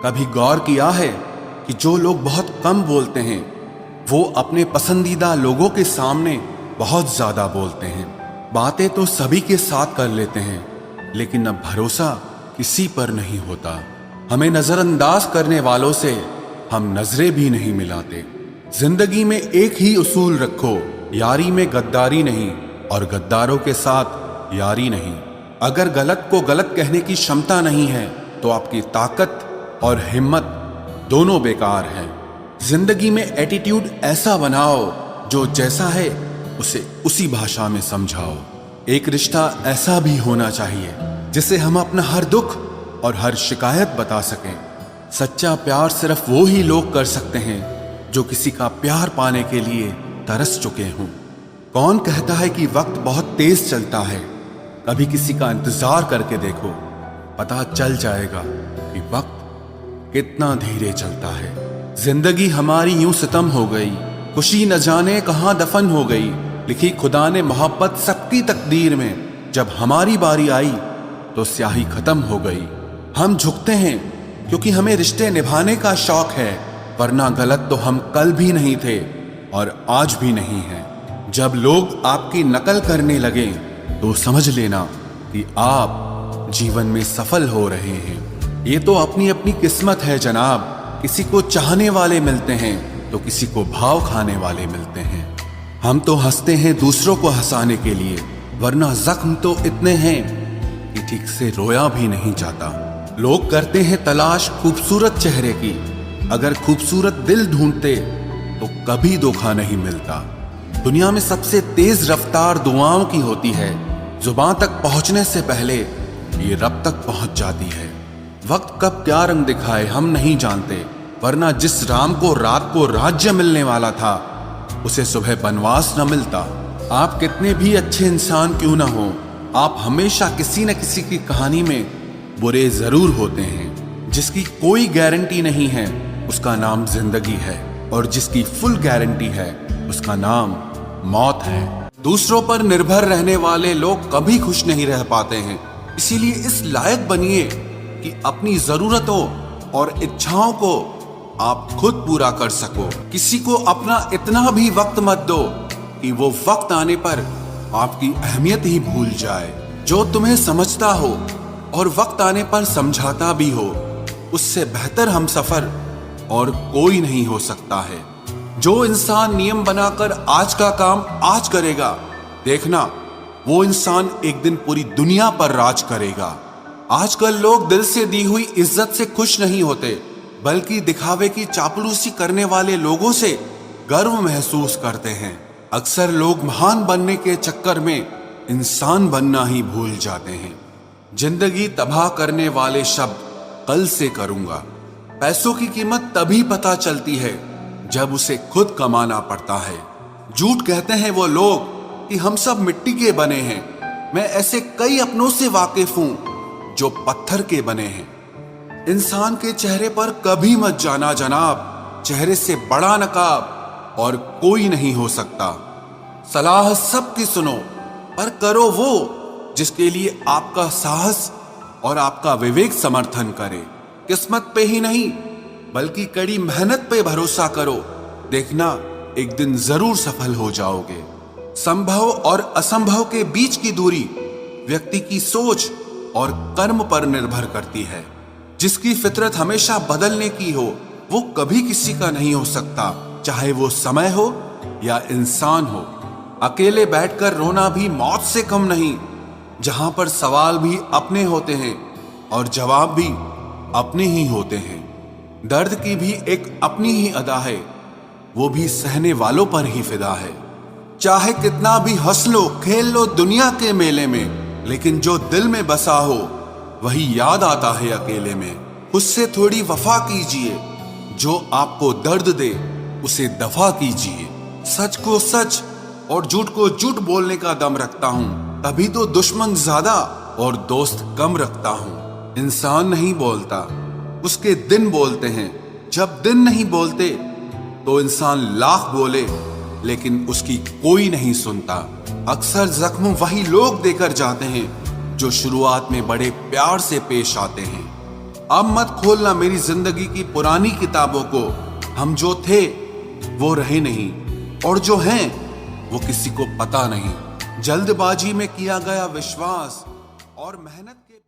कभी गौर किया है कि जो लोग बहुत कम बोलते हैं वो अपने पसंदीदा लोगों के सामने बहुत ज्यादा बोलते हैं। बातें तो सभी के साथ कर लेते हैं, लेकिन अब भरोसा किसी पर नहीं होता। हमें नजरअंदाज करने वालों से हम नजरें भी नहीं मिलाते। जिंदगी में एक ही उसूल रखो, यारी में गद्दारी नहीं और गद्दारों के साथ यारी नहीं। अगर गलत को गलत कहने की क्षमता नहीं है तो आपकी ताकत और हिम्मत दोनों बेकार है। जिंदगी में एटीट्यूड ऐसा बनाओ जो जैसा है उसे उसी भाषा में समझाओ। एक रिश्ता ऐसा भी होना चाहिए जिसे हम अपना हर दुख और हर शिकायत बता सकें। सच्चा प्यार सिर्फ वो ही लोग कर सकते हैं जो किसी का प्यार पाने के लिए तरस चुके हों। कौन कहता है कि वक्त बहुत तेज चलता है? कभी किसी का इंतजार करके देखो, पता चल जाएगा कि वक्त कितना धीरे चलता है। जिंदगी हमारी यूं सितम हो गई, खुशी न जाने कहां दफन हो गई। लिखी खुदा ने मोहब्बत सबकी तकदीर में, जब हमारी बारी आई तो स्याही खत्म हो गई। हम झुकते हैं क्योंकि हमें रिश्ते निभाने का शौक है, वरना गलत तो हम कल भी नहीं थे और आज भी नहीं हैं। जब लोग आपकी नकल करने लगे तो समझ लेना कि आप जीवन में सफल हो रहे हैं। ये तो अपनी अपनी किस्मत है जनाब। किसी को चाहने वाले मिलते हैं तो किसी को भाव खाने वाले मिलते हैं। हम तो हंसते हैं दूसरों को हंसाने के लिए, वरना जख्म तो इतने हैं कि ठीक से रोया भी नहीं जाता। लोग करते हैं तलाश खूबसूरत चेहरे की, अगर खूबसूरत दिल ढूंढते तो कभी धोखा नहीं मिलता। दुनिया में सबसे तेज रफ्तार दुआओं की होती है। जुबान तक पहुंचने से पहले ये रब तक पहुंच जाती है। वक्त कब क्या रंग दिखाए हम नहीं जानते, वरना जिस राम को रात को राज्य मिलने वाला था उसे सुबह बनवास न मिलता। आप कितने भी अच्छे इंसान क्यों ना हो, आप हमेशा किसी न किसी की कहानी में बुरे जरूर होते हैं। जिसकी कोई गारंटी नहीं है उसका नाम जिंदगी है, और जिसकी फुल गारंटी है उसका नाम मौत है। दूसरों पर निर्भर रहने वाले लोग कभी खुश नहीं रह पाते हैं। इसीलिए इस लायक बनिए कि अपनी जरूरतों और इच्छाओं को आप खुद पूरा कर सको। किसी को अपना इतना भी वक्त मत दो कि वो वक्त आने पर आपकी अहमियत ही भूल जाए। जो तुम्हें समझता हो और वक्त आने पर समझाता भी हो, उससे बेहतर हमसफर और कोई नहीं हो सकता है। जो इंसान नियम बनाकर आज का काम आज करेगा, देखना वो इंसान एक दिन पूरी दुनिया पर राज करेगा। आजकल लोग दिल से दी हुई इज्जत से खुश नहीं होते, बल्कि दिखावे की चापलूसी करने वाले लोगों से गर्व महसूस करते हैं। अक्सर लोग महान बनने के चक्कर में इंसान बनना ही भूल जाते हैं। जिंदगी तबाह करने वाले शब्द कल से करूंगा। पैसों की कीमत तभी पता चलती है जब उसे खुद कमाना पड़ता है। झूठ कहते हैं वो लोग कि हम सब मिट्टी के बने हैं। मैं ऐसे कई अपनों से वाकिफ हूं जो पत्थर के बने हैं। इंसान के चेहरे पर कभी मत जाना जनाब, चेहरे से बड़ा नकाब और कोई नहीं हो सकता। सलाह सबकी सुनो, पर करो वो जिसके लिए आपका साहस और आपका विवेक समर्थन करे। किस्मत पे ही नहीं बल्कि कड़ी मेहनत पे भरोसा करो, देखना एक दिन जरूर सफल हो जाओगे। संभव और असंभव के बीच की दूरी व्यक्ति की सोच और कर्म पर निर्भर करती है। जिसकी फितरत हमेशा बदलने की हो वो कभी किसी का नहीं हो सकता, चाहे वो समय हो या इंसान हो। अकेले बैठकर रोना भी मौत से कम नहीं, जहां पर सवाल भी अपने होते हैं और जवाब भी अपने ही होते हैं। दर्द की भी एक अपनी ही अदा है, वो भी सहने वालों पर ही फिदा है। चाहे कितना भी हंस लो खेल लो दुनिया के मेले में, लेकिन जो दिल में बसा हो वही याद आता है अकेले में। उससे थोड़ी वफा कीजिए, जो आपको दर्द दे उसे दफा कीजिए। सच को सच और झूठ को झूठ बोलने का दम रखता हूं, तभी तो दुश्मन ज्यादा और दोस्त कम रखता हूं। इंसान नहीं बोलता, उसके दिन बोलते हैं। जब दिन नहीं बोलते तो इंसान लाख बोले लेकिन उसकी कोई नहीं सुनता। अक्सर जख्म वही लोग देकर जाते हैं जो शुरुआत में बड़े प्यार से पेश आते हैं। अब मत खोलना मेरी जिंदगी की पुरानी किताबों को। हम जो थे वो रहे नहीं, और जो हैं वो किसी को पता नहीं। जल्दबाजी में किया गया विश्वास और मेहनत के